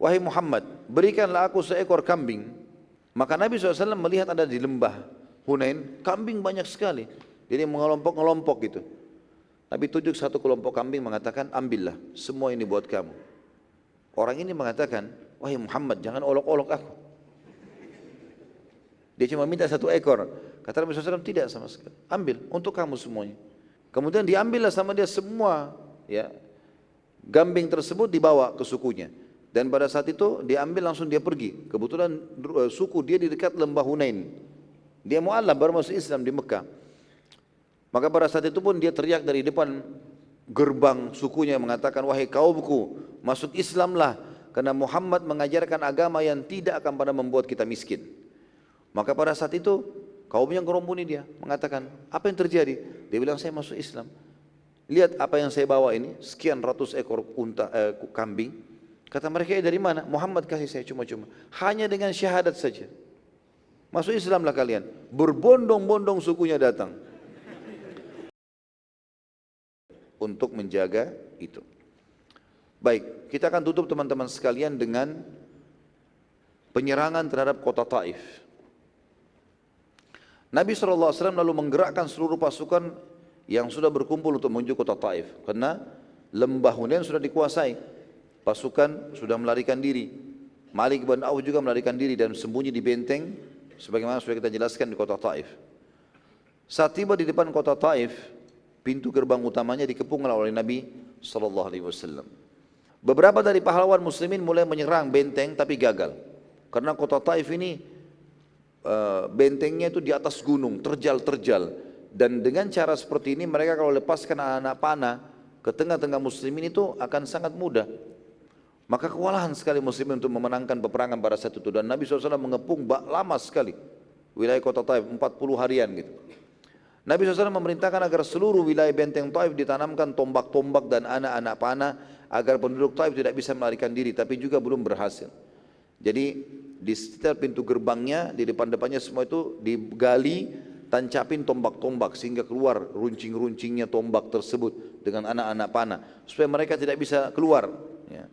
wahai Muhammad, berikanlah aku seekor kambing. Maka Nabi SAW melihat ada di lembah Hunain, kambing banyak sekali. Jadi mengelompok-ngelompok gitu. Nabi tunjuk satu kelompok kambing mengatakan, ambillah, semua ini buat kamu. Orang ini mengatakan, wahai Muhammad, jangan olok-olok aku. Dia cuma minta satu ekor. Kata Nabi SAW, tidak sama sekali. Ambil, untuk kamu semuanya. Kemudian diambillah sama dia semua, ya, kambing tersebut dibawa ke sukunya. Dan pada saat itu diambil langsung dia pergi. Kebetulan suku dia di dekat lembah Hunain. Dia mu'alaf baru masuk Islam di Mekah. Maka pada saat itu pun dia teriak dari depan gerbang sukunya mengatakan, wahai kaumku, masuk Islamlah, karena Muhammad mengajarkan agama yang tidak akan pernah membuat kita miskin. Maka pada saat itu kaumnya ngeromboni dia, mengatakan, apa yang terjadi? Dia bilang, saya masuk Islam. Lihat apa yang saya bawa ini, sekian ratus ekor kambing. Kata mereka, dari mana? Muhammad kasih saya cuma-cuma. Hanya dengan syahadat saja. Masuk Islamlah kalian. Berbondong-bondong sukunya datang untuk menjaga itu. Baik, kita akan tutup teman-teman sekalian dengan penyerangan terhadap kota Taif. Nabi SAW lalu menggerakkan seluruh pasukan yang sudah berkumpul untuk menuju kota Taif. Karena lembah Hunain sudah dikuasai. Pasukan sudah melarikan diri. Malik bin Auf juga melarikan diri dan sembunyi di benteng sebagaimana sudah kita jelaskan di kota Taif. Saat tiba di depan kota Taif, pintu gerbang utamanya dikepung oleh Nabi SAW. Beberapa dari pahlawan muslimin mulai menyerang benteng tapi gagal. Karena kota Taif ini bentengnya itu di atas gunung, terjal-terjal. Dan dengan cara seperti ini mereka kalau lepaskan anak-anak panah ke tengah-tengah muslimin itu akan sangat mudah. Maka kewalahan sekali muslimin untuk memenangkan peperangan pada saat itu. Dan Nabi SAW mengepung lama sekali wilayah kota Taif, 40 harian gitu. Nabi SAW memerintahkan agar seluruh wilayah benteng Taif ditanamkan tombak-tombak dan anak-anak panah agar penduduk Taif tidak bisa melarikan diri, tapi juga belum berhasil. Jadi di sekitar pintu gerbangnya, di depan-depannya semua itu digali, tancapin tombak-tombak sehingga keluar runcing-runcingnya tombak tersebut dengan anak-anak panah supaya mereka tidak bisa keluar, ya.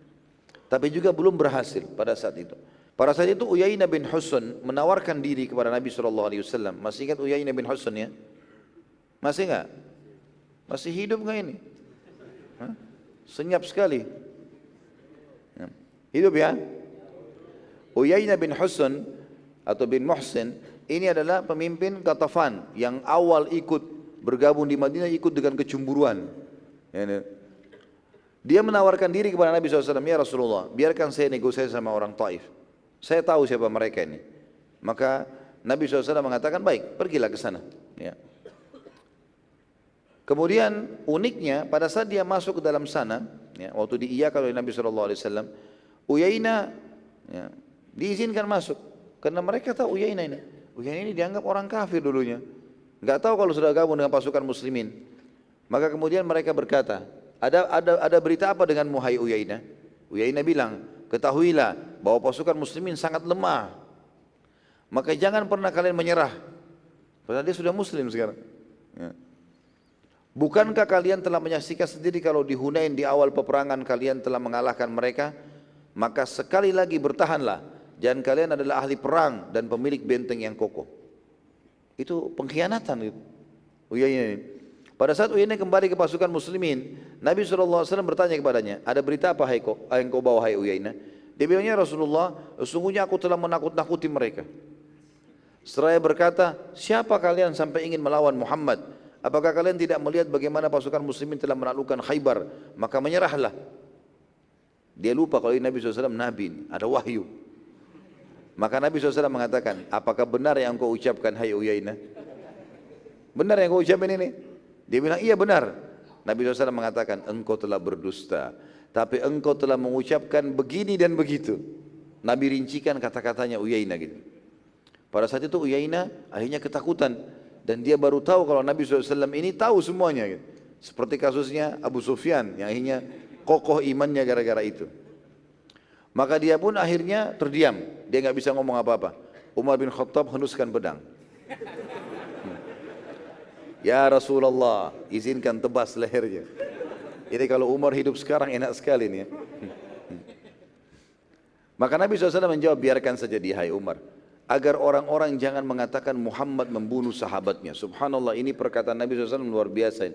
Tapi juga belum berhasil pada saat itu. Pada saat itu Uyainah bin Husn menawarkan diri kepada Nabi SAW. Masih ingat Uyainah bin Husn ya? Masih enggak? Masih hidup enggak ini? Hah? Senyap sekali. Hidup ya? Uyainah bin Husn atau bin Muhsin ini adalah pemimpin Ghatafan yang awal ikut bergabung di Madinah, ikut dengan kecemburuan. Dia menawarkan diri kepada Nabi SAW, ya Rasulullah, biarkan saya negosiasi sama orang Taif. Saya tahu siapa mereka ini. Maka Nabi SAW mengatakan, baik, pergilah ke sana. Ya. Kemudian uniknya pada saat dia masuk ke dalam sana, ya, waktu diiyakan oleh Nabi SAW, Uyainah ya, diizinkan masuk. Karena mereka tahu Uyainah ini. Uyainah ini dianggap orang kafir dulunya. Enggak tahu kalau sudah gabung dengan pasukan muslimin. Maka kemudian mereka berkata, ada berita apa dengan Muhai Uyainah? Uyainah bilang, ketahuilah bahwa pasukan muslimin sangat lemah. Maka jangan pernah kalian menyerah. Padahal dia sudah muslim sekarang. Ya. Bukankah kalian telah menyaksikan sendiri kalau di Hunain di awal peperangan kalian telah mengalahkan mereka? Maka sekali lagi bertahanlah. Dan kalian adalah ahli perang dan pemilik benteng yang kokoh. Itu pengkhianatan gitu. Uyainah ini. Pada saat Uyainah kembali ke pasukan muslimin, Nabi SAW bertanya kepadanya, ada berita apa yang kau bawa hai Uyainah? Dia bilangnya, Rasulullah, sesungguhnya aku telah menakut-nakuti mereka. Seraya berkata, siapa kalian sampai ingin melawan Muhammad? Apakah kalian tidak melihat bagaimana pasukan muslimin telah menaklukkan Khaybar? Maka menyerahlah. Dia lupa kalau Nabi SAW Nabi, ada wahyu. Maka Nabi SAW mengatakan, apakah benar yang kau ucapkan hai Uyainah? Benar yang kau ucapkan ini? Dia bilang, iya benar. Nabi SAW mengatakan, engkau telah berdusta. Tapi engkau telah mengucapkan begini dan begitu. Nabi rincikan kata-katanya Uyainah gitu. Pada saat itu Uyainah akhirnya ketakutan. Dan dia baru tahu kalau Nabi SAW ini tahu semuanya gitu. Seperti kasusnya Abu Sufyan yang akhirnya kokoh imannya gara-gara itu. Maka dia pun akhirnya terdiam. Dia nggak bisa ngomong apa-apa. Umar bin Khattab henuskan pedang. Ya Rasulullah, izinkan tebas lehernya. Ini kalau Umar hidup sekarang enak sekali nih ya. Maka Nabi SAW menjawab, biarkan saja dia, hai Umar, agar orang-orang jangan mengatakan Muhammad membunuh sahabatnya. Subhanallah, ini perkataan Nabi SAW luar biasa.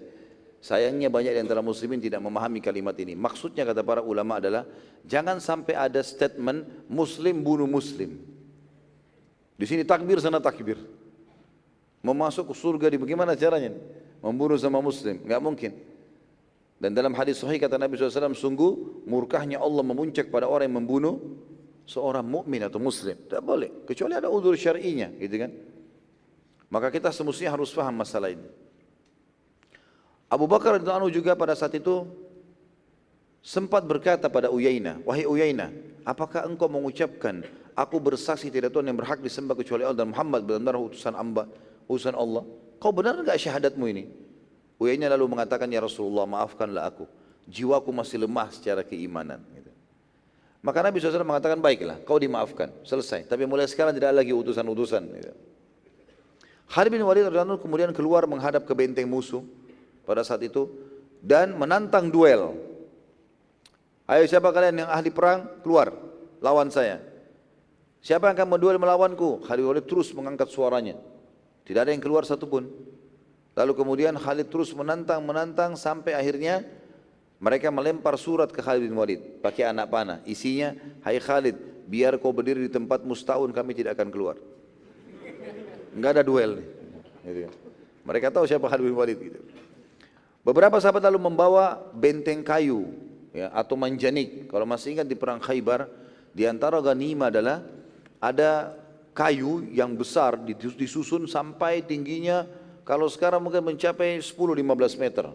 Sayangnya banyak di antara muslimin tidak memahami kalimat ini. Maksudnya kata para ulama adalah, jangan sampai ada statement muslim bunuh muslim. Di sini takbir, sana takbir. Mau masuk ke surga di bagaimana caranya? Membunuh sama muslim, enggak mungkin. Dan dalam hadis sahih kata Nabi SAW, sungguh murkahnya Allah memuncak pada orang yang membunuh seorang mukmin atau muslim. Tidak boleh, kecuali ada udzur syar'inya, gitu kan. Maka kita semestinya harus faham masalah ini. Abu Bakar radhiyallahu anhu juga pada saat itu sempat berkata pada Uyainah, wahai Uyainah, apakah engkau mengucapkan, aku bersaksi tidak Tuhan yang berhak disembah kecuali Allah dan Muhammad benar-benar utusan Allah? Kau benar enggak syahadatmu ini? Uyainah lalu mengatakan, ya Rasulullah, maafkanlah aku, jiwaku masih lemah secara keimanan. Gitu. Maka Nabi SAW mengatakan, baiklah, kau dimaafkan, selesai. Tapi mulai sekarang tidak lagi utusan-utusan. Gitu. Khalid bin Walid radhiyallahu anhu kemudian keluar menghadap ke benteng musuh pada saat itu dan menantang duel. Ayo siapa kalian yang ahli perang, keluar, lawan saya. Siapa yang akan menduel melawanku? Khalid bin Walid terus mengangkat suaranya. Tidak ada yang keluar satupun. Lalu kemudian Khalid terus menantang sampai akhirnya mereka melempar surat ke Khalid bin Walid pakai anak panah. Isinya, hai Khalid, biar kau berdiri di tempatmu setahun kami tidak akan keluar. Enggak ada duel. Gitu. Mereka tahu siapa Khalid bin Walid. Gitu. Beberapa sahabat lalu membawa benteng kayu ya, atau manjanik. Kalau masih ingat di perang Khaybar, di antara ghanimah adalah ada kayu yang besar disusun sampai tingginya kalau sekarang mungkin mencapai 10-15 meter.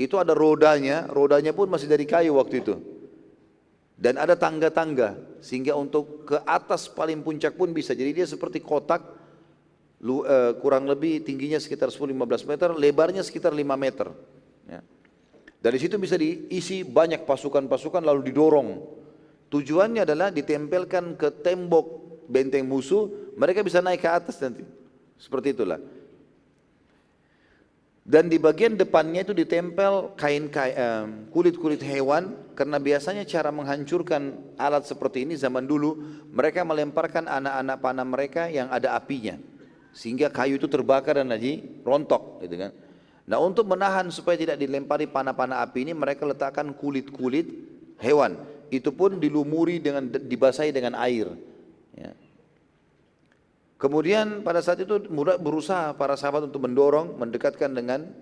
Itu ada rodanya pun masih dari kayu waktu itu. Dan ada tangga-tangga sehingga untuk ke atas paling puncak pun bisa. Jadi dia seperti kotak kurang lebih tingginya sekitar 10-15 meter, lebarnya sekitar 5 meter. Ya. Dari situ bisa diisi banyak pasukan-pasukan lalu didorong. Tujuannya adalah ditempelkan ke tembok benteng musuh, mereka bisa naik ke atas nanti. Seperti itulah. Dan di bagian depannya itu ditempel kulit-kulit hewan, karena biasanya cara menghancurkan alat seperti ini zaman dulu, mereka melemparkan anak-anak panah mereka yang ada apinya. Sehingga kayu itu terbakar dan lagi rontok, gitu kan. Nah, untuk menahan supaya tidak dilempari panah-panah api ini, mereka letakkan kulit-kulit hewan. Itu pun dilumuri dibasahi dengan air. Ya. Kemudian pada saat itu berusaha para sahabat untuk mendekatkan dengan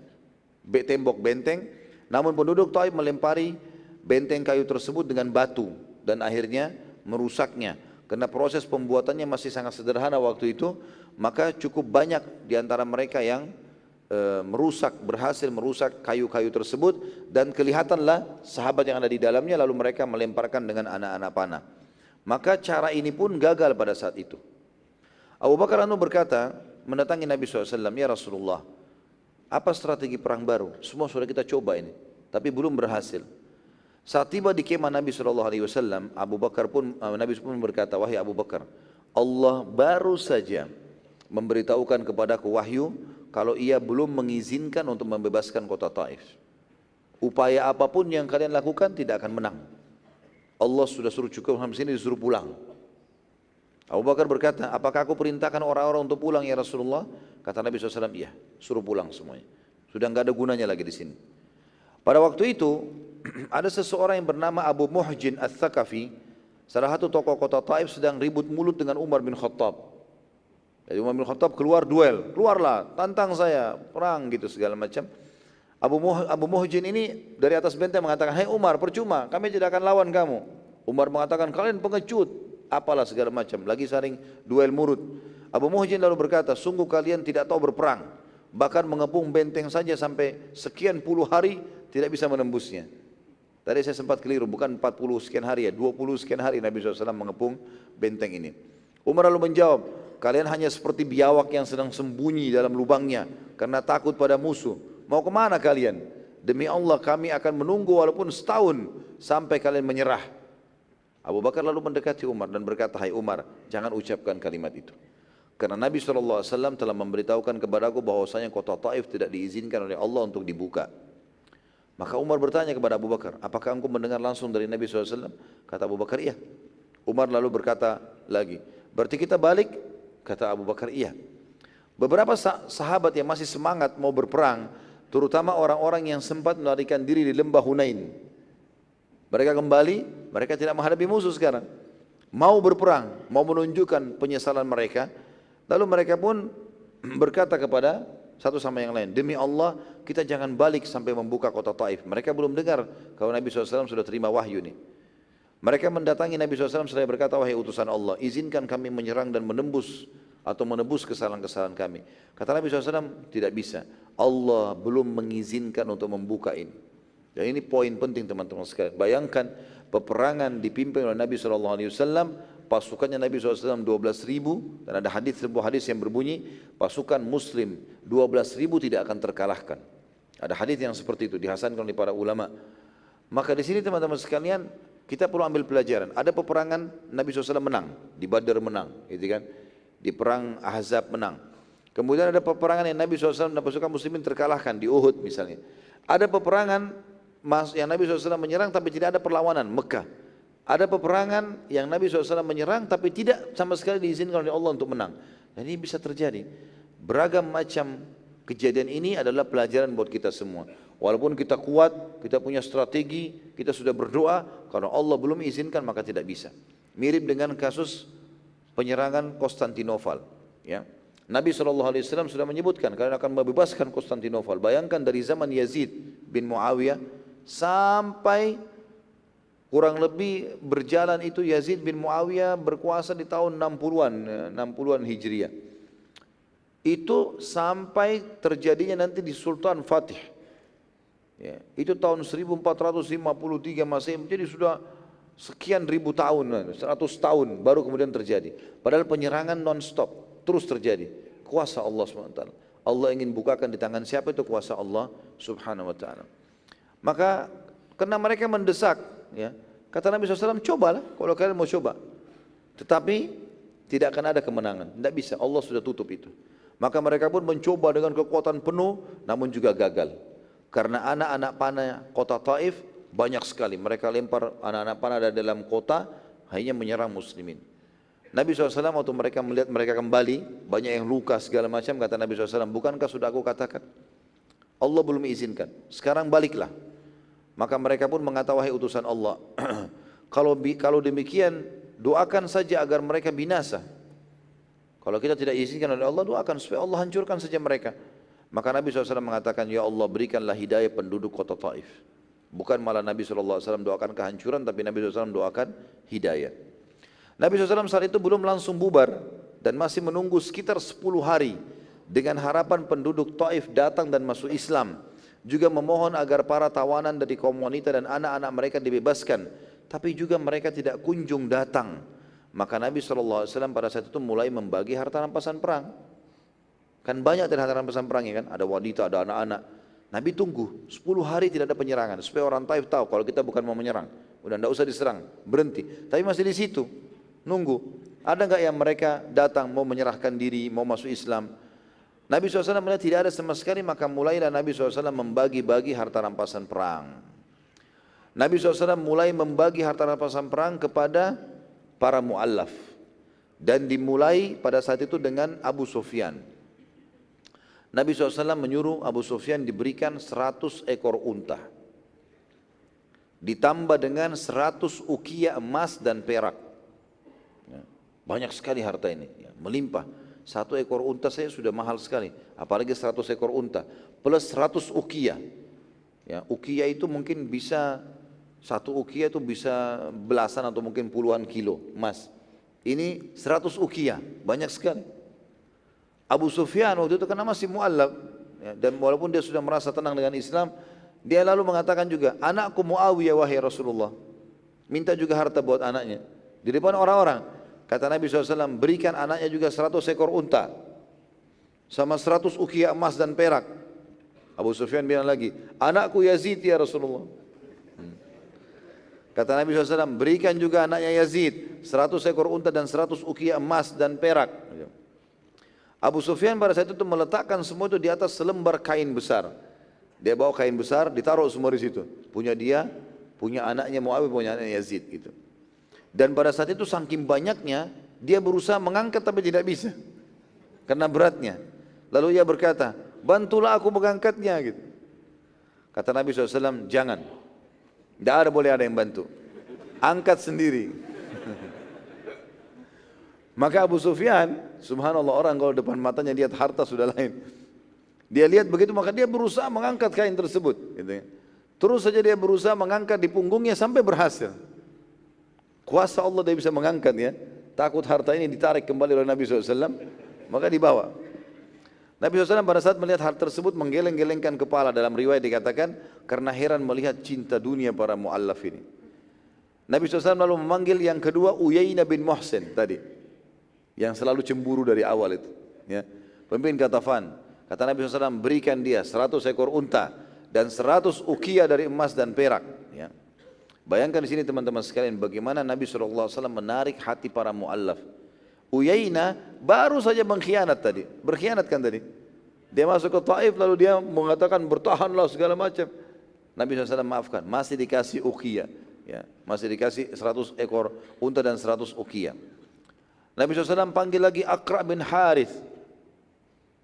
tembok benteng. Namun penduduk Taif melempari benteng kayu tersebut dengan batu dan akhirnya merusaknya. Karena proses pembuatannya masih sangat sederhana waktu itu, maka cukup banyak di antara mereka yang berhasil merusak kayu-kayu tersebut, dan kelihatanlah sahabat yang ada di dalamnya, lalu mereka melemparkan dengan anak-anak panah. Maka cara ini pun gagal pada saat itu. Abu Bakar berkata, mendatangi Nabi SAW, ya Rasulullah, apa strategi perang baru? Semua sudah kita coba ini, tapi belum berhasil. Saat tiba di kemah Nabi SAW, Nabi pun berkata, wahai Abu Bakar, Allah baru saja memberitahukan kepadaku wahyu kalau ia belum mengizinkan untuk membebaskan kota Taif. Upaya apapun yang kalian lakukan tidak akan menang. Allah sudah suruh cukup sampai sini, disuruh pulang. Abu Bakar berkata, apakah aku perintahkan orang-orang untuk pulang ya Rasulullah? Kata Nabi SAW, iya, suruh pulang semuanya. Sudah enggak ada gunanya lagi di sini. Pada waktu itu, ada seseorang yang bernama Abu Muhjin Al-Thaqafi, salah satu tokoh kota Taif, sedang ribut mulut dengan Umar bin Khattab. Jadi Umar bin Khattab keluar duel, keluarlah, tantang saya, perang gitu segala macam. Abu Muhjin ini dari atas benteng mengatakan, hai Umar, percuma, kami tidak akan lawan kamu. Umar mengatakan, kalian pengecut, apalah segala macam, lagi saling duel mulut. Abu Muhjin lalu berkata, sungguh kalian tidak tahu berperang, bahkan mengepung benteng saja sampai sekian puluh hari tidak bisa menembusnya. Tadi saya sempat keliru, bukan 40 sekian hari ya, 20 sekian hari Nabi SAW mengepung benteng ini. Umar lalu menjawab, kalian hanya seperti biawak yang sedang sembunyi dalam lubangnya karena takut pada musuh. Mau kemana kalian? Demi Allah kami akan menunggu walaupun setahun sampai kalian menyerah. Abu Bakar lalu mendekati Umar dan berkata, hai Umar, jangan ucapkan kalimat itu. Karena Nabi SAW telah memberitahukan kepadaku bahwasanya kota Taif tidak diizinkan oleh Allah untuk dibuka. Maka Umar bertanya kepada Abu Bakar, apakah engkau mendengar langsung dari Nabi SAW? Kata Abu Bakar, iya. Umar lalu berkata lagi, berarti kita balik? Kata Abu Bakar, iya. Beberapa sahabat yang masih semangat mau berperang, terutama orang-orang yang sempat melarikan diri di lembah Hunain. Mereka kembali, mereka tidak menghadapi musuh sekarang. Mau berperang, mau menunjukkan penyesalan mereka. Lalu mereka pun berkata kepada satu sama yang lain, demi Allah kita jangan balik sampai membuka kota Taif. Mereka belum dengar kalau Nabi SAW sudah terima wahyu nih. Mereka mendatangi Nabi SAW seraya berkata, wahai utusan Allah, izinkan kami menyerang dan menembus atau menebus kesalahan-kesalahan kami. Kata Nabi SAW, tidak bisa. Allah belum mengizinkan untuk membuka ini. Dan ini poin penting teman-teman sekalian. Bayangkan peperangan dipimpin oleh Nabi SAW, pasukannya Nabi SAW 12.000, dan ada sebuah hadis yang berbunyi, pasukan muslim 12.000 tidak akan terkalahkan. Ada hadis yang seperti itu, dihasankan oleh para ulama. Maka di sini teman-teman sekalian, kita perlu ambil pelajaran. Ada peperangan Nabi SAW menang, di Badar menang, gitu kan? Di perang Ahzab menang. Kemudian ada peperangan yang Nabi SAW dan pasukan muslimin terkalahkan, di Uhud misalnya. Ada peperangan yang Nabi SAW menyerang tapi tidak ada perlawanan, Mekah. Ada peperangan yang Nabi SAW menyerang tapi tidak sama sekali diizinkan oleh Allah untuk menang. Dan ini bisa terjadi. Beragam macam kejadian ini adalah pelajaran buat kita semua. Walaupun kita kuat, kita punya strategi, kita sudah berdoa, kalau Allah belum izinkan maka tidak bisa. Mirip dengan kasus penyerangan Konstantinopel. Ya. Nabi SAW sudah menyebutkan kalian akan membebaskan Konstantinopel. Bayangkan dari zaman Yazid bin Muawiyah sampai kurang lebih berjalan itu Yazid bin Muawiyah berkuasa di tahun 60-an Hijriah. Itu sampai terjadinya nanti di Sultan Fatih. Ya, itu tahun 1453 Masehi, jadi sudah sekian ribu tahun, 100 tahun baru kemudian terjadi. Padahal penyerangan non-stop, terus terjadi. Kuasa Allah SWT. Allah ingin bukakan di tangan siapa itu kuasa Allah Subhanahu Wa Taala. Maka karena mereka mendesak, ya, kata Nabi SAW, cobalah kalau kalian mau coba. Tetapi tidak akan ada kemenangan, tidak bisa. Allah sudah tutup itu. Maka mereka pun mencoba dengan kekuatan penuh, namun juga gagal. Karena anak-anak panah kota Taif banyak sekali. Mereka lempar anak-anak panah dari dalam kota, hanya menyerang muslimin. Nabi SAW waktu mereka melihat mereka kembali, banyak yang luka segala macam, kata Nabi SAW, bukankah sudah aku katakan? Allah belum izinkan, sekarang baliklah. Maka mereka pun mengatakan, wahai utusan Allah, kalau demikian, doakan saja agar mereka binasa. Kalau kita tidak izinkan oleh Allah, doakan supaya Allah hancurkan saja mereka. Maka Nabi SAW mengatakan, ya Allah berikanlah hidayah penduduk kota Taif. Bukan malah Nabi SAW doakan kehancuran, tapi Nabi SAW doakan hidayah. Nabi SAW saat itu belum langsung bubar, dan masih menunggu sekitar 10 hari, dengan harapan penduduk Taif datang dan masuk Islam. Juga memohon agar para tawanan dari kaum wanita dan anak-anak mereka dibebaskan. Tapi juga mereka tidak kunjung datang. Maka Nabi SAW pada saat itu mulai membagi harta rampasan perang. Kan banyak dari harta rampasan perangnya kan, ada wanita, ada anak-anak. Nabi tunggu 10 hari tidak ada penyerangan supaya orang Taif tahu kalau kita bukan mau menyerang. Udah tidak usah diserang, berhenti. Tapi masih di situ, nunggu. Ada enggak yang mereka datang mau menyerahkan diri, mau masuk Islam? Nabi SAW melihat tidak ada sama sekali, maka mulailah Nabi SAW membagi-bagi harta rampasan perang. Nabi SAW mulai membagi harta rampasan perang kepada para mu'allaf. Dan dimulai pada saat itu dengan Abu Sufyan. Nabi SAW menyuruh Abu Sufyan diberikan 100 ekor unta. Ditambah dengan 100 ukiah emas dan perak. Banyak sekali harta ini, melimpah. 1 ekor unta saya sudah mahal sekali, apalagi 100 ekor unta. Plus 100 ukiah. Ya, ukiah itu mungkin bisa, 1 ukiah itu bisa belasan atau mungkin puluhan kilo emas. Ini 100 ukiah, banyak sekali. Abu Sufyan waktu itu karena masih mu'allab, ya, dan walaupun dia sudah merasa tenang dengan Islam, dia lalu mengatakan juga, anakku Muawiyah wahai Rasulullah, minta juga harta buat anaknya. Di depan orang-orang, kata Nabi SAW, berikan anaknya juga 100 ekor unta, sama 100 ukiah emas dan perak. Abu Sufyan bilang lagi, anakku Yazid ya Rasulullah. Kata Nabi SAW, berikan juga anaknya Yazid 100 ekor unta dan 100 ukiah emas dan perak. Abu Sufyan pada saat itu meletakkan semua itu di atas selembar kain besar. Dia bawa kain besar, ditaruh semua di situ. Punya dia, punya anaknya Muawiyah, punya anaknya Yazid gitu. Dan pada saat itu saking banyaknya, dia berusaha mengangkat tapi tidak bisa. Karena beratnya. Lalu ia berkata, bantulah aku mengangkatnya gitu. Kata Nabi SAW, jangan. Tidak ada boleh ada yang bantu. Angkat sendiri. Maka Abu Sufyan, subhanallah, orang kalau depan matanya lihat harta sudah lain. Dia lihat begitu maka dia berusaha mengangkat kain tersebut. Gitu ya. Terus saja dia berusaha mengangkat di punggungnya sampai berhasil. Kuasa Allah dia bisa mengangkat ya. Takut harta ini ditarik kembali oleh Nabi SAW, maka dibawa. Nabi SAW pada saat melihat hal tersebut menggeleng-gelengkan kepala. Dalam riwayat dikatakan karena heran melihat cinta dunia para mu'allaf ini. Nabi SAW lalu memanggil yang kedua Uyainah bin Muhsin tadi, yang selalu cemburu dari awal itu ya. Pemimpin Ghatafan. Kata Nabi SAW, berikan dia 100 ekor unta dan 100 ukiah dari emas dan perak ya. Bayangkan di sini teman-teman sekalian bagaimana Nabi SAW menarik hati para mu'allaf. Uyainah baru saja mengkhianat tadi, berkhianat kan tadi. Dia masuk ke Taif lalu dia mengatakan bertahanlah segala macam. Nabi SAW maafkan, masih dikasih ukiah ya, masih dikasih 100 ekor unta dan 100 ukiah. Nabi SAW panggil lagi Aqra bin Harith.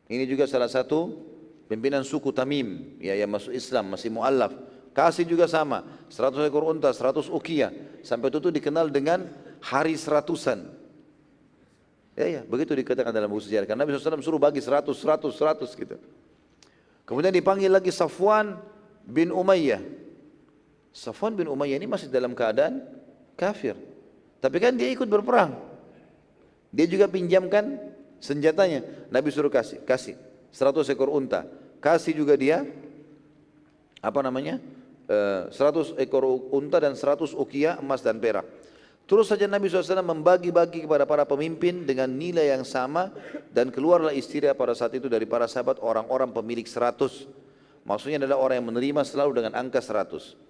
Ini juga salah satu pimpinan suku Tamim ya, yang masuk Islam, masih mu'allaf. Kasih juga sama, 100 ekor unta, 100 ukiah. Sampai itu dikenal dengan hari seratusan. Ya, begitu dikatakan dalam buku sejarah. Karena Nabi SAW suruh bagi 100 gitu. Kemudian dipanggil lagi Safwan bin Umayyah. Safwan bin Umayyah ini masih dalam keadaan kafir. Tapi kan dia ikut berperang. Dia juga pinjamkan senjatanya. Nabi suruh kasih 100 ekor unta. Kasih juga dia 100 ekor unta dan 100 ukiah emas dan perak. Terus saja Nabi SAW membagi-bagi kepada para pemimpin dengan nilai yang sama dan keluarlah istilah pada saat itu dari para sahabat orang-orang pemilik 100. Maksudnya adalah orang yang menerima selalu dengan angka 100.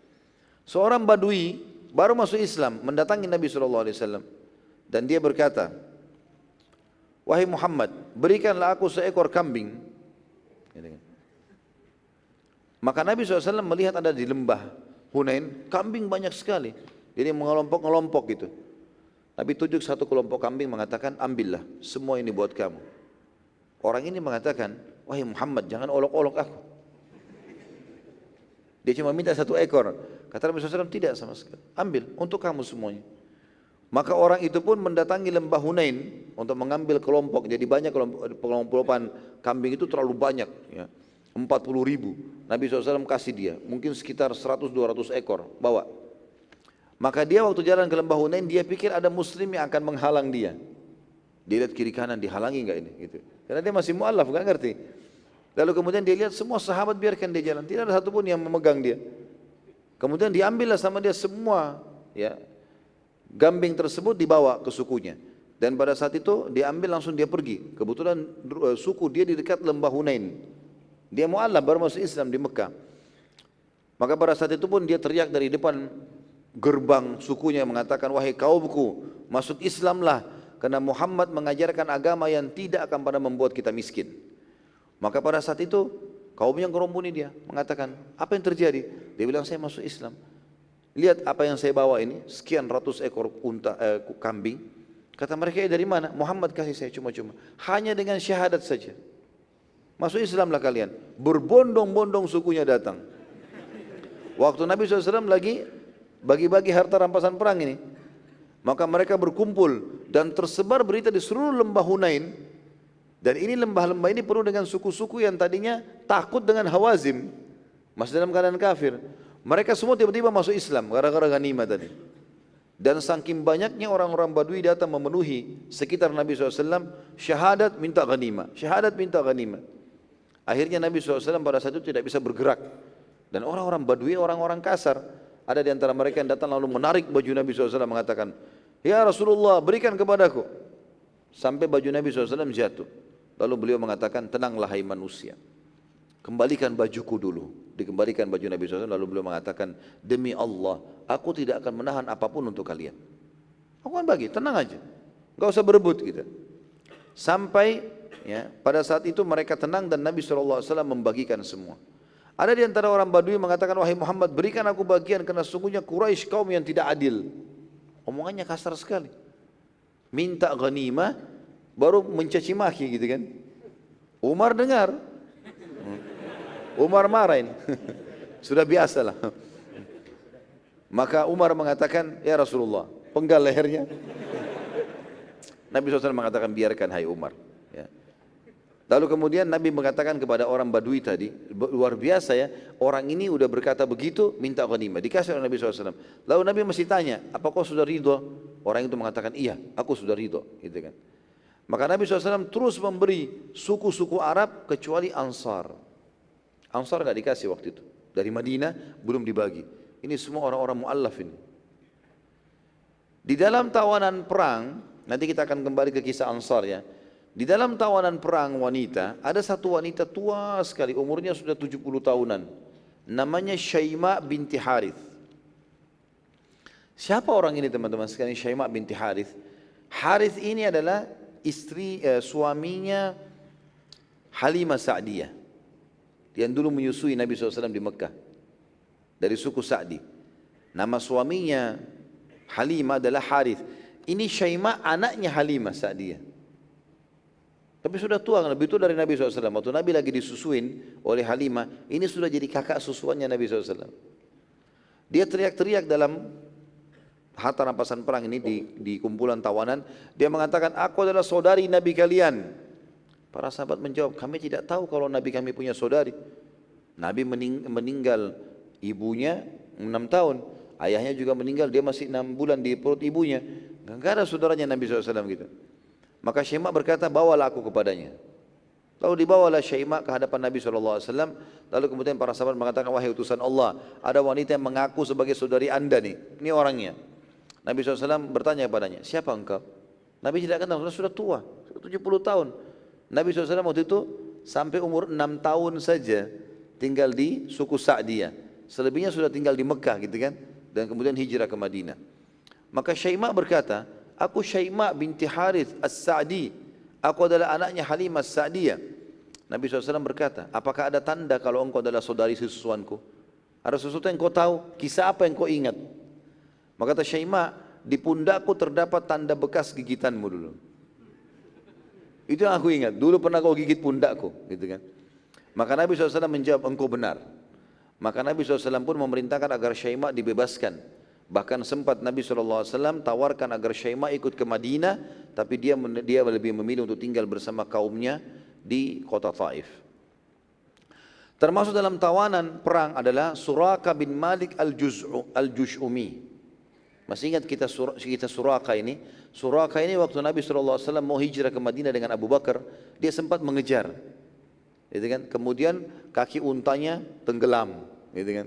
Seorang Badui baru masuk Islam mendatangi Nabi SAW dan dia berkata, wahai Muhammad, berikanlah aku seekor kambing. Maka Nabi SAW melihat ada di lembah Hunain kambing banyak sekali. Jadi mengelompok-ngelompok gitu. Nabi tunjuk satu kelompok kambing mengatakan, ambillah, semua ini buat kamu. Orang ini mengatakan, wahai Muhammad, jangan olok-olok aku. Dia cuma minta 1 ekor. Kata Nabi SAW, tidak sama sekali. Ambil, untuk kamu semuanya. Maka orang itu pun mendatangi lembah Hunain untuk mengambil kelompok. Jadi banyak kelompokan kambing itu terlalu banyak. Ya. 40.000. Nabi SAW kasih dia, mungkin sekitar 100-200 ekor, bawa. Maka dia waktu jalan ke lembah Hunain, dia pikir ada muslim yang akan menghalang dia. Dia lihat kiri kanan, dihalangi enggak ini? Gitu. Karena dia masih mu'allaf, enggak ngerti. Lalu kemudian dia lihat semua sahabat biarkan dia jalan, tidak ada satupun yang memegang dia. Kemudian diambillah sama dia semua ya, kambing tersebut dibawa ke sukunya. Dan pada saat itu diambil langsung dia pergi. Kebetulan suku dia di dekat lembah Hunain. Dia mu'allaf baru masuk Islam di Mekah. Maka pada saat itu pun dia teriak dari depan gerbang sukunya mengatakan, wahai kaumku, masuk Islamlah, karena Muhammad mengajarkan agama yang tidak akan pernah membuat kita miskin. Maka pada saat itu kaumnya ngeromboni dia, mengatakan, apa yang terjadi? Dia bilang, saya masuk Islam. Lihat apa yang saya bawa ini, sekian ratus ekor kambing. Kata mereka, dari mana? Muhammad kasih saya cuma-cuma, hanya dengan syahadat saja. Masuk Islamlah kalian. Berbondong-bondong sukunya datang. Waktu Nabi SAW lagi bagi-bagi harta rampasan perang ini, maka mereka berkumpul dan tersebar berita di seluruh lembah Hunain. Dan ini lembah-lembah ini penuh dengan suku-suku yang tadinya takut dengan Hawazim, masih dalam keadaan kafir. Mereka semua tiba-tiba masuk Islam gara-gara ghanimah tadi. Dan saking banyaknya orang-orang Badui datang memenuhi sekitar Nabi SAW, syahadat minta ghanimah, syahadat minta ghanimah. Akhirnya Nabi SAW pada saat itu tidak bisa bergerak. Dan orang-orang Badui orang-orang kasar. Ada di antara mereka yang datang lalu menarik baju Nabi SAW mengatakan, ya Rasulullah, berikan kepadaku. Sampai baju Nabi SAW jatuh. Lalu beliau mengatakan, tenanglah hai manusia, kembalikan bajuku dulu. Dikembalikan baju Nabi SAW, lalu beliau mengatakan, demi Allah, aku tidak akan menahan apapun untuk kalian. Aku akan bagi, tenang aja, gak usah berebut gitu. Sampai ya, pada saat itu mereka tenang dan Nabi SAW membagikan semua. Ada di antara orang Badui mengatakan, wahai Muhammad, berikan aku bagian karena sungguhnya Quraisy kaum yang tidak adil. Omongannya kasar sekali. Minta ghanimah, baru mencaci maki gitu kan. Umar dengar. Umar marahin. Sudah biasa lah. Maka Umar mengatakan, ya Rasulullah, penggal lehernya. Nabi SAW mengatakan, biarkan hai Umar. Ya. Lalu kemudian Nabi mengatakan kepada orang Badui tadi, luar biasa ya, orang ini udah berkata begitu, minta ghanimah, dikasih oleh Nabi SAW. Lalu Nabi masih tanya, apa kau sudah ridho? Orang itu mengatakan, iya, aku sudah ridho. Gitu kan. Maka Nabi SAW terus memberi suku-suku Arab kecuali Ansar. Ansar nggak dikasih waktu itu. Dari Madinah belum dibagi. Ini semua orang-orang mu'allaf ini. Di dalam tawanan perang, nanti kita akan kembali ke kisah Ansar ya. Di dalam tawanan perang wanita, ada satu wanita tua sekali, umurnya sudah 70 tahunan. Namanya Syaima binti Harith. Siapa orang ini teman-teman sekalian, Syaima binti Harith? Harith ini adalah suaminya Halimah Sa'diyah. Yang dulu menyusui Nabi SAW di Mekah. Dari suku Sa'di. Nama suaminya Halimah adalah Harith. Ini Syaima anaknya Halimah Sa'diyah. Tapi sudah tua, lebih tua dari Nabi SAW. Waktu Nabi lagi disusuin oleh Halimah, ini sudah jadi kakak susuannya Nabi SAW. Dia teriak-teriak dalam harta rampasan perang ini di kumpulan tawanan. Dia mengatakan, aku adalah saudari Nabi kalian. Para sahabat menjawab, kami tidak tahu kalau Nabi kami punya saudari. Nabi meninggal ibunya 6 tahun. Ayahnya juga meninggal, dia masih 6 bulan di perut ibunya. Enggak ada saudaranya Nabi SAW gitu. Maka Syaima berkata, bawalah aku kepadanya. Lalu dibawalah Syaima ke hadapan Nabi SAW. Lalu kemudian para sahabat mengatakan, wahai utusan Allah, ada wanita yang mengaku sebagai saudari anda nih. Ini orangnya. Nabi SAW bertanya kepadanya, siapa engkau? Nabi tidak kenal, sudah tua, 70 tahun. Nabi SAW waktu itu sampai umur 6 tahun saja tinggal di suku Sa'diyah. Selebihnya sudah tinggal di Mekah gitu kan. Dan kemudian hijrah ke Madinah. Maka Syaima berkata, aku Syaima binti Harith As-Sa'di. Aku adalah anaknya Halimah As-Sa'diyah. Nabi SAW berkata, apakah ada tanda kalau engkau adalah saudari susuanku? Ada sesuatu yang kau tahu? Kisah apa yang kau ingat? Maka kata Syaima, di pundakku terdapat tanda bekas gigitanmu dulu. Itu yang aku ingat. Dulu pernah kau gigit pundakku, gitu kan? Maka Nabi SAW menjawab, engkau benar. Maka Nabi SAW pun memerintahkan agar Syaima dibebaskan. Bahkan sempat Nabi SAW tawarkan agar Syaima ikut ke Madinah, tapi dia lebih memilih untuk tinggal bersama kaumnya di kota Taif. Termasuk dalam tawanan perang adalah Suraka bin Malik al-Jush'umi. Masih ingat kita Suraka ini? Suraka ini waktu Nabi SAW mau hijrah ke Madinah dengan Abu Bakar, dia sempat mengejar. Gitu kan? Kemudian kaki untanya tenggelam. Gitu kan?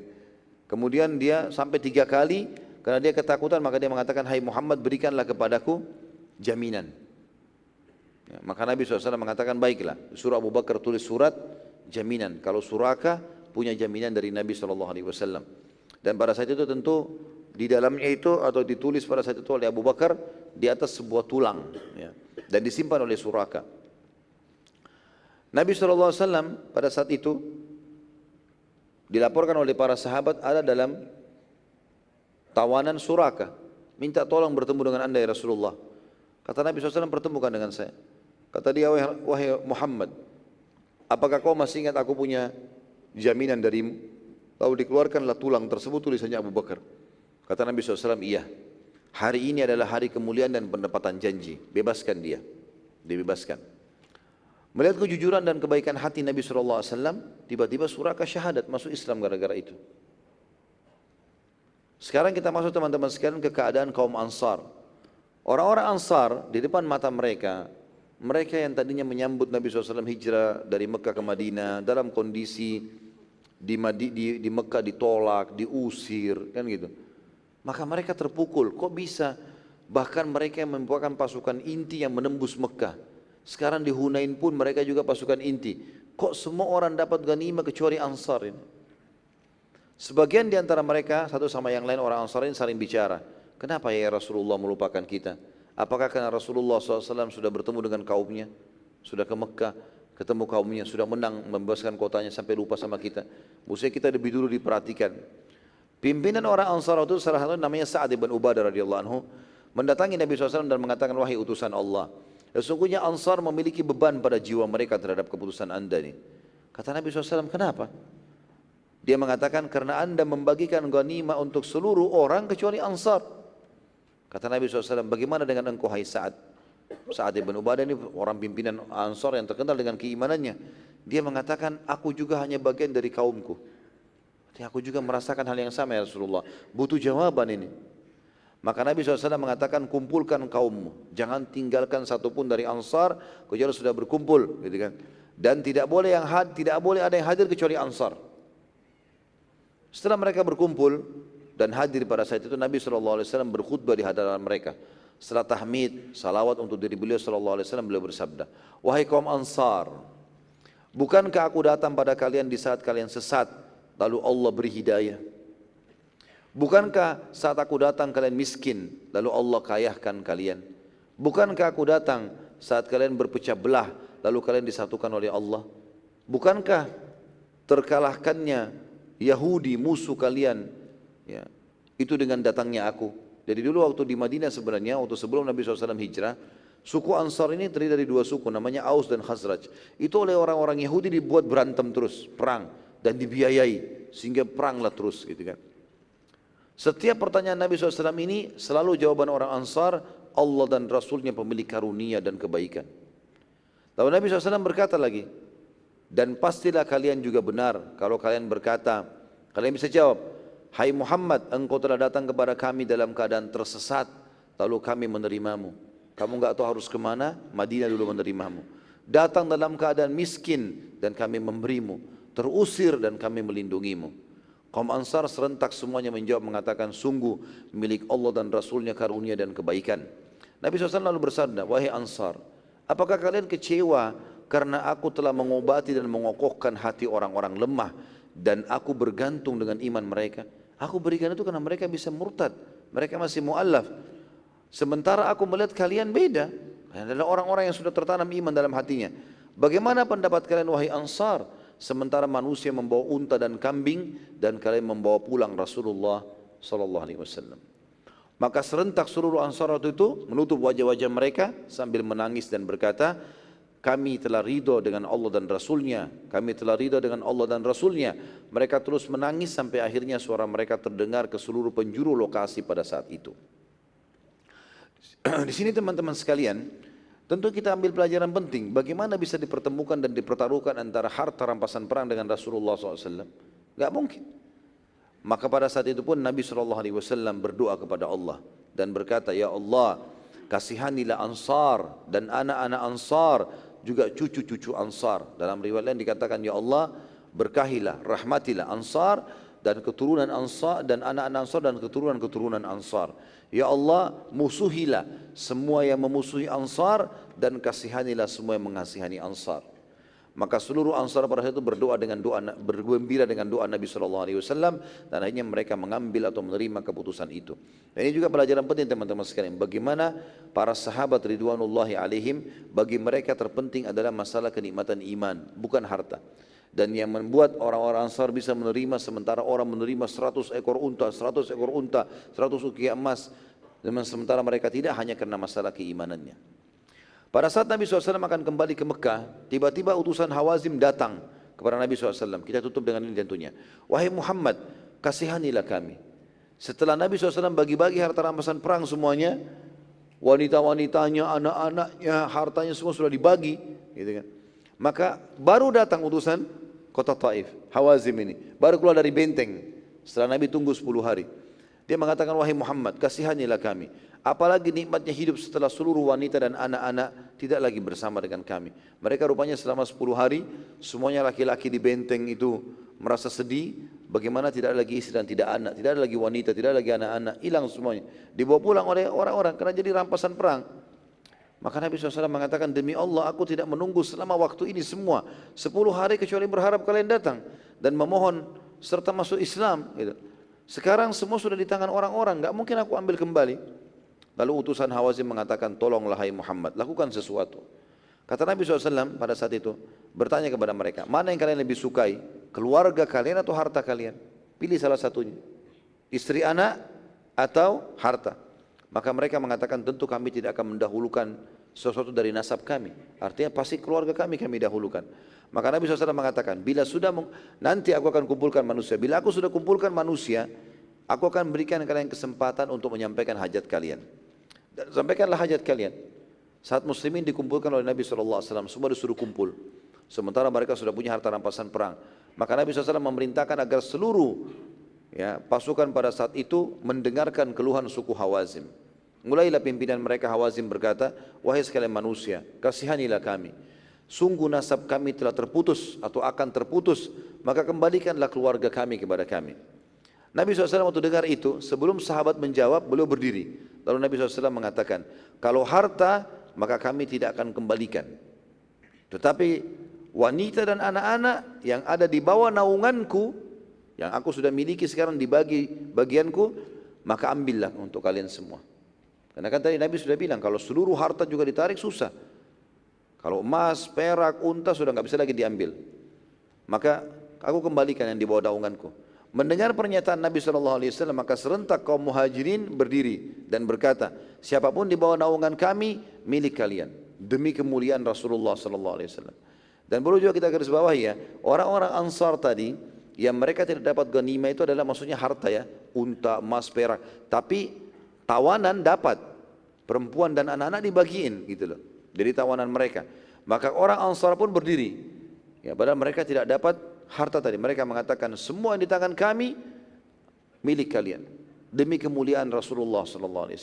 Kemudian dia sampai 3 kali, karena dia ketakutan, maka dia mengatakan, hai Muhammad, berikanlah kepadaku jaminan. Ya, maka Nabi SAW mengatakan, baiklah, suruh Abu Bakar tulis surat jaminan. Kalau Suraka punya jaminan dari Nabi SAW. Dan pada saat itu tentu di dalamnya itu atau ditulis pada saat itu oleh Abu Bakar di atas sebuah tulang, ya, dan disimpan oleh Suraka. Nabi SAW pada saat itu dilaporkan oleh para sahabat ada dalam tawanan Suraka, minta tolong bertemu dengan anda ya Rasulullah. Kata Nabi SAW, pertemukan dengan saya. Kata dia, wahai Muhammad, apakah kau masih ingat aku punya jaminan darimu? Lalu dikeluarkanlah tulang tersebut, tulisannya Abu Bakar. Kata Nabi SAW, iya, hari ini adalah hari kemuliaan dan penepatan janji, bebaskan dia. Dibebaskan. Melihat kejujuran dan kebaikan hati Nabi SAW, tiba-tiba Suraka syahadat, masuk Islam gara-gara itu. Sekarang kita masuk teman-teman sekalian ke keadaan kaum Ansar. Orang-orang Ansar di depan mata mereka, mereka yang tadinya menyambut Nabi SAW hijrah dari Mekah ke Madinah dalam kondisi di Mekah ditolak, diusir, kan gitu. Maka mereka terpukul, kok bisa? Bahkan mereka yang membawakan pasukan inti yang menembus Mekah. Sekarang di Hunain pun mereka juga pasukan inti. Kok semua orang dapat ghanimah kecuali Ansar ini? Sebagian di antara mereka satu sama yang lain orang Ansar ini saling bicara. Kenapa ya Rasulullah melupakan kita? Apakah karena Rasulullah SAW sudah bertemu dengan kaumnya? Sudah ke Mekah, ketemu kaumnya, sudah menang membebaskan kotanya sampai lupa sama kita. Maksudnya kita lebih dulu diperhatikan. Pimpinan orang Ansar itu salah satu namanya Sa'ad bin Ubadah radhiyallahu anhu mendatangi Nabi SAW dan mengatakan, wahai utusan Allah, sesungguhnya Ansar memiliki beban pada jiwa mereka terhadap keputusan anda ini. Kata Nabi SAW, kenapa? Dia mengatakan, karena anda membagikan ghanimah untuk seluruh orang kecuali Ansar. Kata Nabi SAW, bagaimana dengan engkau hai Sa'ad? Sa'ad bin Ubadah ini orang pimpinan Ansar yang terkenal dengan keimanannya. Dia mengatakan, aku juga hanya bagian dari kaumku. Aku juga merasakan hal yang sama ya Rasulullah. Butuh jawaban ini. Maka Nabi SAW mengatakan, kumpulkan kaummu. Jangan tinggalkan satupun dari Ansar kecuali sudah berkumpul, gitu kan. Dan tidak boleh ada yang hadir kecuali Ansar. Setelah mereka berkumpul dan hadir pada saat itu, Nabi SAW berkhutbah di hadapan mereka. Setelah tahmid, salawat untuk diri beliau SAW, beliau bersabda, wahai kaum Ansar, bukankah aku datang pada kalian di saat kalian sesat, lalu Allah beri hidayah? Bukankah saat aku datang kalian miskin, lalu Allah kayahkan kalian? Bukankah aku datang saat kalian berpecah belah, lalu kalian disatukan oleh Allah? Bukankah terkalahkannya Yahudi musuh kalian, ya, itu dengan datangnya aku? Jadi dulu waktu di Madinah sebenarnya, waktu sebelum Nabi SAW hijrah, suku Ansar ini terdiri dari dua suku, namanya Aus dan Khazraj. Itu oleh orang-orang Yahudi dibuat berantem terus, perang, dan dibiayai, sehingga peranglah terus, gitu kan. Setiap pertanyaan Nabi SAW ini selalu jawaban orang Ansar, Allah dan Rasulnya pemilik karunia dan kebaikan. Lalu Nabi SAW berkata lagi, dan pastilah kalian juga benar kalau kalian berkata, kalian bisa jawab, hai Muhammad, engkau telah datang kepada kami dalam keadaan tersesat, lalu kami menerimamu. Kamu enggak tahu harus kemana, Madinah dulu menerimamu. Datang dalam keadaan miskin dan kami memberimu, terusir dan kami melindungimu. Kaum Ansar serentak semuanya menjawab mengatakan, sungguh milik Allah dan Rasulnya karunia dan kebaikan. Nabi SAW lalu bersabda, wahai Ansar, apakah kalian kecewa karena aku telah mengobati dan mengokohkan hati orang-orang lemah dan aku bergantung dengan iman mereka? Aku berikan itu karena mereka bisa murtad, mereka masih mu'allaf. Sementara aku melihat kalian beda, kalian adalah orang-orang yang sudah tertanam iman dalam hatinya. Bagaimana pendapat kalian wahai Ansar? Sementara manusia membawa unta dan kambing dan kalian membawa pulang Rasulullah sallallahu alaihi wasallam. Maka serentak seluruh Ansar waktu itu menutup wajah-wajah mereka sambil menangis dan berkata, kami telah ridho dengan Allah dan Rasulnya, kami telah ridho dengan Allah dan Rasulnya. Mereka terus menangis sampai akhirnya suara mereka terdengar ke seluruh penjuru lokasi pada saat itu. Di sini teman-teman sekalian, tentu kita ambil pelajaran penting, bagaimana bisa dipertemukan dan dipertaruhkan antara harta rampasan perang dengan Rasulullah SAW. Gak mungkin. Maka pada saat itu pun Nabi SAW berdoa kepada Allah dan berkata, ya Allah, kasihanilah Ansar dan anak-anak Ansar, juga cucu-cucu Ansar. Dalam riwayat lain dikatakan, ya Allah, berkahilah, rahmatilah Ansar dan keturunan Ansar dan anak-anak Ansar dan keturunan-keturunan Ansar. Ya Allah, musuhilah semua yang memusuhi Ansar dan kasihanilah semua yang mengasihani Ansar. Maka seluruh Ansar pada saat itu berdoa dengan doa, bergembira dengan doa Nabi SAW, dan akhirnya mereka mengambil atau menerima keputusan itu. Dan ini juga pelajaran penting teman-teman sekalian, bagaimana para sahabat ridwanullahi alaihim, bagi mereka terpenting adalah masalah kenikmatan iman, bukan harta. Dan yang membuat orang-orang Ansar bisa menerima sementara orang menerima 100 ekor unta, 100 ekor unta, 100 ukiah emas, dan sementara mereka tidak, hanya karena masalah keimanannya. Pada saat Nabi SAW akan kembali ke Mekah, tiba-tiba utusan Hawazim datang kepada Nabi SAW. Kita tutup dengan ini tentunya. Wahai Muhammad, kasihanilah kami. Setelah Nabi SAW bagi-bagi harta rampasan perang semuanya, wanita-wanitanya, anak-anaknya, hartanya semua sudah dibagi, gitu kan. Maka baru datang utusan kota Taif, Hawazim ini, baru keluar dari benteng setelah Nabi tunggu 10 hari. Dia mengatakan, wahai Muhammad, kasihanilah kami. Apalagi nikmatnya hidup setelah seluruh wanita dan anak-anak tidak lagi bersama dengan kami. Mereka rupanya selama 10 hari semuanya laki-laki di benteng itu merasa sedih. Bagaimana tidak ada lagi istri dan tidak anak, tidak ada lagi wanita, tidak ada lagi anak-anak, hilang semuanya. Dibawa pulang oleh orang-orang karena jadi rampasan perang. Maka Nabi SAW mengatakan, demi Allah aku tidak menunggu selama waktu ini semua 10 hari kecuali berharap kalian datang dan memohon serta masuk Islam, gitu. Sekarang semua sudah di tangan orang-orang, gak mungkin aku ambil kembali. Lalu utusan Hawazim mengatakan, tolonglah hai Muhammad, lakukan sesuatu. Kata Nabi SAW pada saat itu, bertanya kepada mereka, mana yang kalian lebih sukai, keluarga kalian atau harta kalian? Pilih salah satunya. istri anak atau harta? Maka mereka mengatakan tentu kami tidak akan mendahulukan sesuatu dari nasab kami. Artinya pasti keluarga kami dahulukan. Maka Nabi SAW mengatakan, nanti aku akan kumpulkan manusia. Bila aku sudah kumpulkan manusia, aku akan berikan kalian kesempatan untuk menyampaikan hajat kalian. Dan sampaikanlah hajat kalian. Saat muslimin dikumpulkan oleh Nabi SAW, semua disuruh kumpul. Sementara mereka sudah punya harta rampasan perang. Maka Nabi SAW memerintahkan agar seluruh pasukan pada saat itu mendengarkan keluhan suku Hawazim. Mulailah pimpinan mereka Hawazim berkata, wahai sekalian manusia, kasihanilah kami. Sungguh nasab kami telah terputus atau akan terputus, maka kembalikanlah keluarga kami kepada kami. Nabi SAW waktu dengar itu, sebelum sahabat menjawab, beliau berdiri. Lalu Nabi SAW mengatakan, kalau harta, maka kami tidak akan kembalikan. Tetapi wanita dan anak-anak yang ada di bawah naunganku, yang aku sudah miliki sekarang dibagi bagianku, maka ambillah untuk kalian semua. Karena kan tadi Nabi sudah bilang, kalau seluruh harta juga ditarik susah. Kalau emas, perak, unta sudah nggak bisa lagi diambil. Maka aku kembalikan yang di bawah naunganku. Mendengar pernyataan Nabi SAW, maka serentak kaum muhajirin berdiri dan berkata, siapapun di bawah naungan kami, milik kalian. Demi kemuliaan Rasulullah SAW. Dan perlu juga kita garis bawahi ya, orang-orang Ansar tadi, yang mereka tidak dapat ghanimah itu adalah maksudnya harta ya, unta, emas, perak. Tapi tawanan dapat, perempuan dan anak-anak dibagiin gitu loh. Dari tawanan mereka. Maka orang Ansar pun berdiri. Ya, padahal mereka tidak dapat harta tadi. Mereka mengatakan semua yang di tangan kami milik kalian. Demi kemuliaan Rasulullah SAW.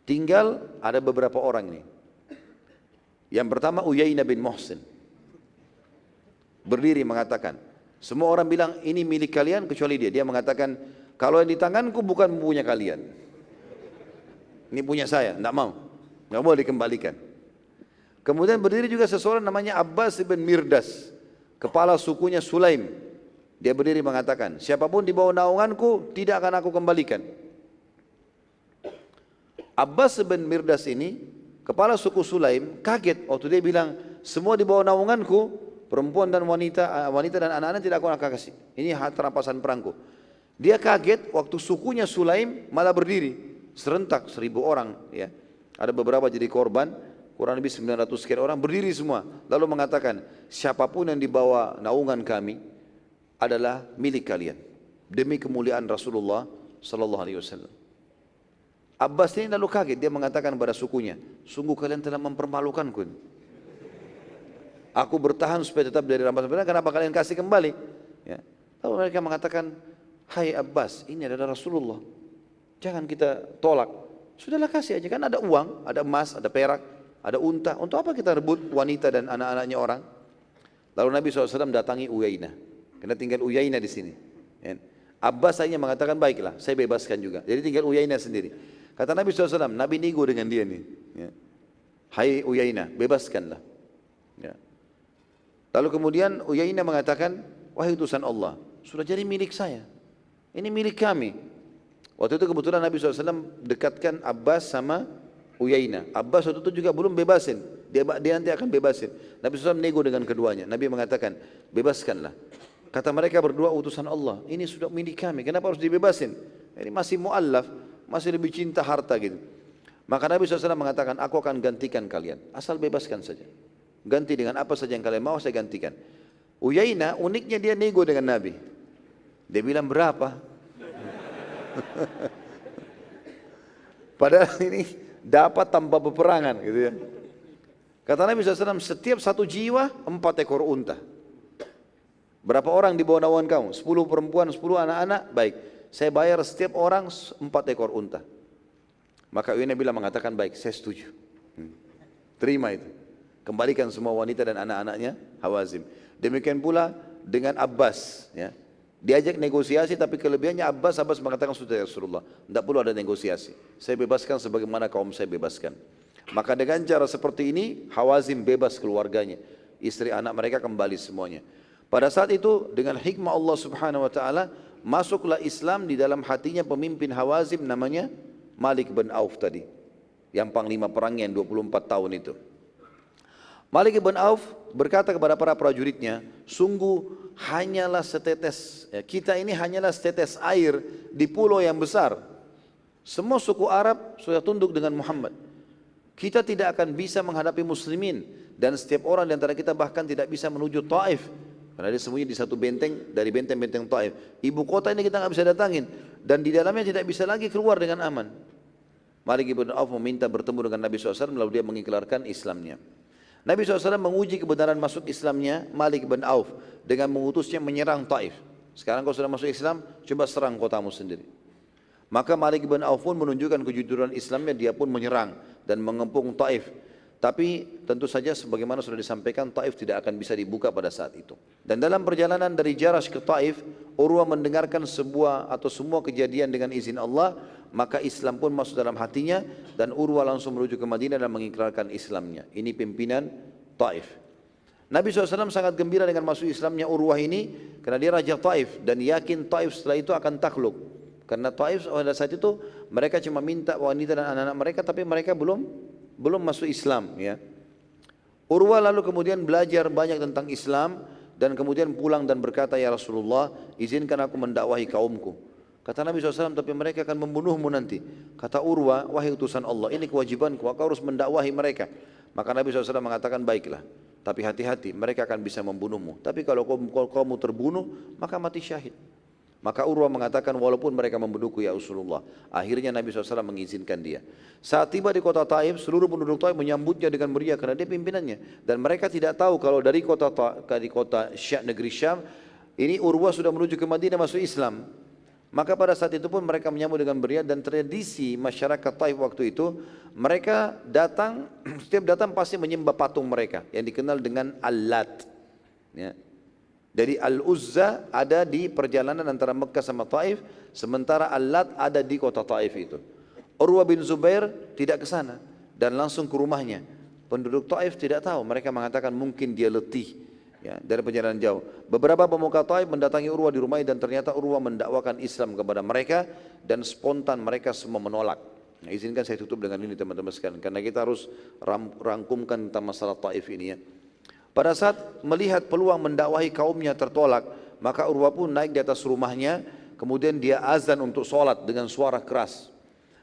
Tinggal ada beberapa orang ini. Yang pertama Uyainah bin Muhsin. Berdiri mengatakan, semua orang bilang ini milik kalian kecuali dia. Dia mengatakan, kalau yang di tanganku bukan punya kalian. Ini punya saya, tidak mau. Tidak boleh dikembalikan. Kemudian berdiri juga seseorang namanya Abbas bin Mirdas, kepala sukunya Sulaim. Dia berdiri mengatakan, siapapun di bawah naunganku tidak akan aku kembalikan. Abbas bin Mirdas ini, kepala suku Sulaim, kaget waktu dia bilang, semua di bawah naunganku, perempuan dan wanita dan anak-anak tidak aku akan kasih. Ini harta rampasan perangku. Dia kaget waktu sukunya Sulaim malah berdiri, serentak 1000 orang. Ya. Ada beberapa jadi korban. Kurang lebih 900 sekian orang berdiri semua. Lalu mengatakan, siapapun yang dibawa naungan kami adalah milik kalian. Demi kemuliaan Rasulullah Sallallahu Alaihi Wasallam. Abbas ini lalu kaget, dia mengatakan kepada sukunya, sungguh kalian telah mempermalukanku. Aku bertahan supaya tetap dari rampasan perang, kenapa kalian kasih kembali? Ya. Lalu mereka mengatakan, hai Abbas, ini adalah Rasulullah. Jangan kita tolak. Sudahlah kasih aja, kan ada uang, ada emas, ada perak. Ada unta, untuk apa kita rebut wanita dan anak-anaknya orang? Lalu Nabi SAW datangi Uyainah, karena tinggal Uyainah di sini. Abbas hanya mengatakan baiklah, saya bebaskan juga. Jadi tinggal Uyainah sendiri. Kata Nabi SAW, Nabi nego dengan dia nih. Hai Uyainah, bebaskanlah. Ya. Lalu kemudian Uyainah mengatakan, wahai utusan Allah, sudah jadi milik saya. Ini milik kami. Waktu itu kebetulan Nabi SAW dekatkan Abbas sama Uyainah. Abbas waktu itu juga belum bebasin. Dia nanti akan bebasin. Nabi SAW nego dengan keduanya. Nabi mengatakan, bebaskanlah. Kata mereka berdua, utusan Allah, ini sudah milik kami, kenapa harus dibebasin? Ini masih mu'allaf, masih lebih cinta harta gitu. Maka Nabi SAW mengatakan, aku akan gantikan kalian. Asal bebaskan saja. Ganti dengan apa saja yang kalian mau, saya gantikan. Uyainah, uniknya dia nego dengan Nabi. Dia bilang berapa? Padahal ini dapat tanpa peperangan gitu ya. Kata Nabi SAW, setiap satu jiwa 4 ekor unta. Berapa orang di bawah naungan kamu? 10 perempuan, 10 anak-anak, baik. Saya bayar setiap orang 4 ekor unta. Maka Uyainah bilang mengatakan baik, saya setuju. Terima itu. Kembalikan semua wanita dan anak-anaknya Hawazim. Demikian pula dengan Abbas ya. Diajak negosiasi tapi kelebihannya Abbas mengatakan sudah ya Rasulullah, tidak perlu ada negosiasi. Saya bebaskan sebagaimana kaum saya bebaskan. Maka dengan cara seperti ini Hawazim bebas keluarganya, istri anak mereka kembali semuanya. Pada saat itu dengan hikmah Allah Subhanahu Wa Taala masuklah Islam di dalam hatinya pemimpin Hawazim namanya Malik bin Auf tadi, yang panglima perangnya yang 24 tahun itu. Malik bin Auf berkata kepada para prajuritnya, sungguh hanyalah setetes, ya, kita ini hanyalah setetes air di pulau yang besar. Semua suku Arab sudah tunduk dengan Muhammad. Kita tidak akan bisa menghadapi muslimin, dan setiap orang di antara kita bahkan tidak bisa menuju Taif karena dia sembunyi di satu benteng dari benteng-benteng Taif. Ibu kota ini kita nggak bisa datangin, dan di dalamnya tidak bisa lagi keluar dengan aman. Malik ibn Auf meminta bertemu dengan Nabi SAW, lalu dia mengikrarkan Islamnya. Nabi SAW menguji kebenaran masuk Islamnya Malik ibn Auf dengan mengutusnya menyerang Taif. Sekarang kau sudah masuk Islam, coba serang kotamu sendiri. Maka Malik ibn Auf pun menunjukkan kejujuran Islamnya, dia pun menyerang dan mengepung Taif. Tapi tentu saja sebagaimana sudah disampaikan, Taif tidak akan bisa dibuka pada saat itu. Dan dalam perjalanan dari Jarash ke Taif, Urwah mendengarkan semua kejadian dengan izin Allah, maka Islam pun masuk dalam hatinya, dan Urwah langsung menuju ke Madinah dan mengikrarkan Islamnya. Ini pimpinan Taif. Nabi SAW sangat gembira dengan masuk Islamnya Urwah ini, karena dia Raja Taif, dan yakin Taif setelah itu akan takluk. Karena Taif pada saat itu mereka cuma minta wanita dan anak-anak mereka, tapi mereka belum masuk Islam, ya. Urwah lalu kemudian belajar banyak tentang Islam dan kemudian pulang dan berkata, ya Rasulullah, izinkan aku mendakwahi kaumku. Kata Nabi SAW, tapi mereka akan membunuhmu nanti. Kata Urwah, wahai utusan Allah, ini kewajibanku, aku harus mendakwahi mereka. Maka Nabi SAW mengatakan, baiklah, tapi hati-hati, mereka akan bisa membunuhmu. Tapi kalau kamu terbunuh, maka mati syahid. Maka Urwah mengatakan, walaupun mereka membunuhku ya Rasulullah. Akhirnya Nabi SAW mengizinkan dia. Saat tiba di kota Taif, seluruh penduduk Taif menyambutnya dengan meriah karena dia pimpinannya. Dan mereka tidak tahu kalau dari kota negeri Syam, ini Urwah sudah menuju ke Madinah masuk Islam. Maka pada saat itu pun mereka menyambut dengan meriah, dan tradisi masyarakat Taif waktu itu, mereka datang, setiap datang pasti menyembah patung mereka yang dikenal dengan Al-Lat. Ya. Jadi Al-Uzza ada di perjalanan antara Mekah sama Taif, sementara Al-Lat ada di kota Taif itu. Urwah bin Zubair tidak ke sana dan langsung ke rumahnya. Penduduk Taif tidak tahu, mereka mengatakan mungkin dia letih, ya, dari perjalanan jauh. Beberapa pemuka Taif mendatangi Urwah di rumahnya, dan ternyata Urwah mendakwakan Islam kepada mereka, dan spontan mereka semua menolak. Nah, izinkan saya tutup dengan ini teman-teman sekalian, karena kita harus rangkumkan tentang masalah Taif ini, ya. Pada saat melihat peluang mendakwahi kaumnya tertolak, maka Urwah pun naik di atas rumahnya, kemudian dia azan untuk sholat dengan suara keras.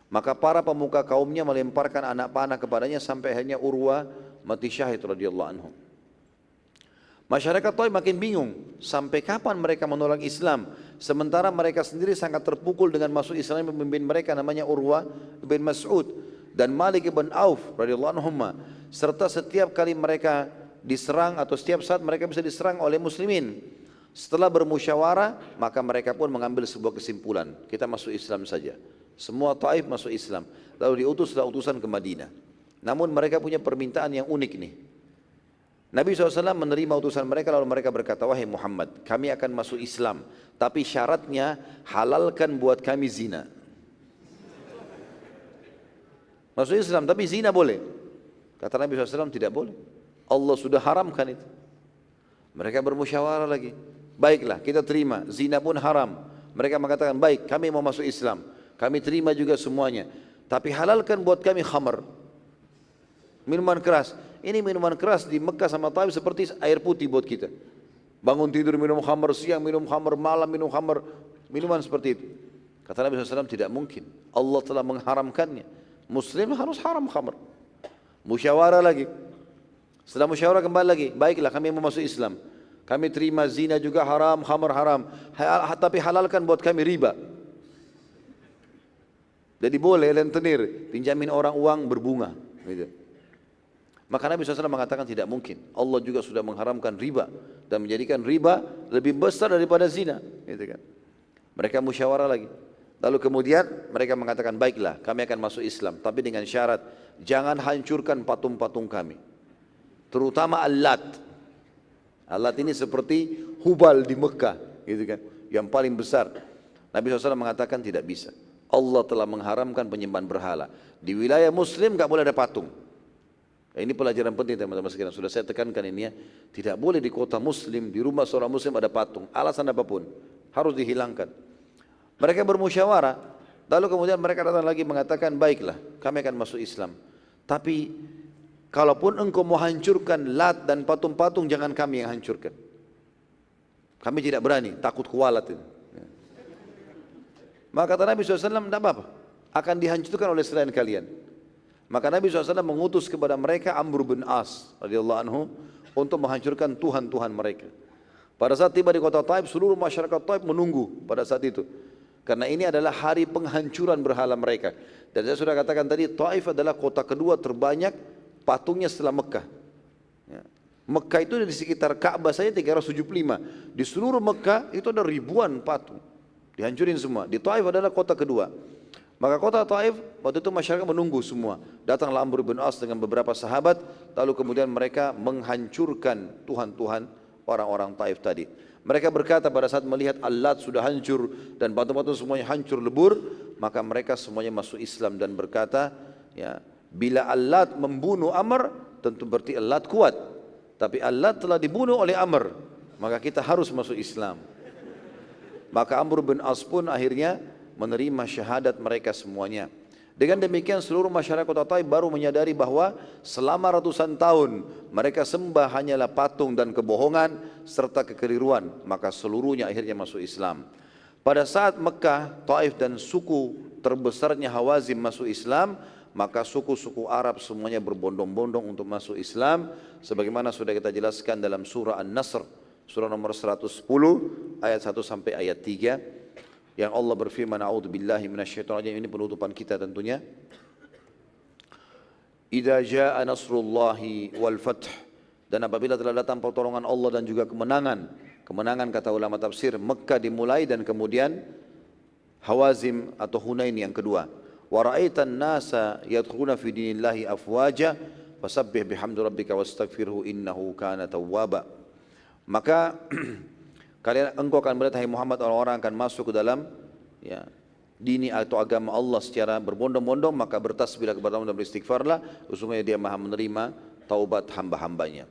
Maka para pemuka kaumnya melemparkan anak panah kepadanya sampai akhirnya Urwah mati syahid radhiyallahu anhu. Masyarakat Taif makin bingung, sampai kapan mereka menolak Islam, sementara mereka sendiri sangat terpukul dengan masuk Islam pemimpin mereka namanya Urwah bin Mas'ud dan Malik bin Auf radhiyallahu anhuma, serta setiap kali mereka diserang atau setiap saat mereka bisa diserang oleh muslimin. Setelah bermusyawarah, maka mereka pun mengambil sebuah kesimpulan, kita masuk Islam saja. Semua Taif masuk Islam, lalu diutuslah utusan ke Madinah. Namun mereka punya permintaan yang unik nih. Nabi SAW menerima utusan mereka, lalu mereka berkata, wahai Muhammad, kami akan masuk Islam, tapi syaratnya halalkan buat kami zina. Masuk Islam tapi zina boleh? Kata Nabi SAW, tidak boleh, Allah sudah haramkan itu. Mereka bermusyawarah lagi, baiklah kita terima, zina pun haram. Mereka mengatakan, baik, kami mau masuk Islam, kami terima juga semuanya, tapi halalkan buat kami khamar, minuman keras. Ini minuman keras di Mekah sama Taif seperti air putih buat kita. Bangun tidur minum khamar, siang minum khamar, malam minum khamar, minuman seperti itu. Kata Nabi SAW, tidak mungkin, Allah telah mengharamkannya. Muslim harus haram khamar. Musyawarah lagi. Setelah musyawarah kembali lagi, baiklah kami mau masuk Islam, kami terima zina juga haram, khamar haram, tapi halalkan buat kami riba. Jadi boleh rentenir, pinjamin orang uang berbunga, gitu. Maka Nabi SAW mengatakan tidak mungkin, Allah juga sudah mengharamkan riba dan menjadikan riba lebih besar daripada zina, gitu kan. Mereka musyawarah lagi, lalu kemudian mereka mengatakan, baiklah kami akan masuk Islam, tapi dengan syarat jangan hancurkan patung-patung kami, terutama Al-Lat. Al-Lat ini seperti Hubal di Mekah, gitu kan, yang paling besar. Nabi SAW mengatakan tidak bisa, Allah telah mengharamkan penyembahan berhala. Di wilayah Muslim nggak boleh ada patung. Ini pelajaran penting teman-teman sekalian, sudah saya tekankan ini, ya. Tidak boleh di kota Muslim, di rumah seorang Muslim ada patung, alasan apapun harus dihilangkan. Mereka bermusyawarah, lalu kemudian mereka datang lagi mengatakan, baiklah kami akan masuk Islam, tapi kalaupun engkau mau hancurkan Lat dan patung-patung, jangan kami yang hancurkan. Kami tidak berani, takut kualat itu. Maka kata Nabi SAW, tidak apa-apa, akan dihancurkan oleh selain kalian. Maka Nabi SAW mengutus kepada mereka Amr bin As radhiyallahu anhu untuk menghancurkan Tuhan-Tuhan mereka. Pada saat tiba di kota Taif, seluruh masyarakat Taif menunggu pada saat itu. Karena ini adalah hari penghancuran berhala mereka. Dan saya sudah katakan tadi, Taif adalah kota kedua terbanyak patungnya setelah Mekah. Ya. Mekah itu di sekitar Ka'bah saja 375. Di seluruh Mekah itu ada ribuan patung. Dihancurin semua. Di Taif adalah kota kedua. Maka kota Taif waktu itu masyarakat menunggu semua. Datanglah Amr bin As dengan beberapa sahabat, lalu kemudian mereka menghancurkan Tuhan-Tuhan orang-orang Taif tadi. Mereka berkata pada saat melihat Al-Lat sudah hancur dan patung-patung semuanya hancur lebur, maka mereka semuanya masuk Islam dan berkata, ya, bila Al-Lat membunuh Amr, tentu berarti Al-Lat kuat. Tapi Al-Lat telah dibunuh oleh Amr, maka kita harus masuk Islam. Maka Amr bin As pun akhirnya menerima syahadat mereka semuanya. Dengan demikian seluruh masyarakat kota Taif baru menyadari bahwa selama ratusan tahun mereka sembah hanyalah patung dan kebohongan serta kekeliruan, maka seluruhnya akhirnya masuk Islam. Pada saat Mekah, Taif dan suku terbesarnya Hawazim masuk Islam, maka suku-suku Arab semuanya berbondong-bondong untuk masuk Islam, sebagaimana sudah kita jelaskan dalam surah An-Nasr, surah nomor 110 ayat 1 sampai ayat 3. Yang Allah berfirman, a'udzubillahi minasyaitonir rajim, ini penutupan kita tentunya. Idza jaa nasrullahi wal fath, dan apabila telah datang pertolongan Allah dan juga kemenangan. Kemenangan kata ulama tafsir, Mekah dimulai dan kemudian Hawazim atau Hunain yang kedua. Wa ra'aitan nasa yadkhuluna fi dinillahi afwaja fasabbih bihamdi rabbika wastaghfirhu innahu kana tawwaba. Maka engkau akan melihat, hai Muhammad, orang-orang akan masuk ke dalam, ya, dini atau agama Allah secara berbondong-bondong, maka bertasbihlah kepada Allah dan beristighfarlah, sesungguhnya Dia Maha menerima taubat hamba-hambanya.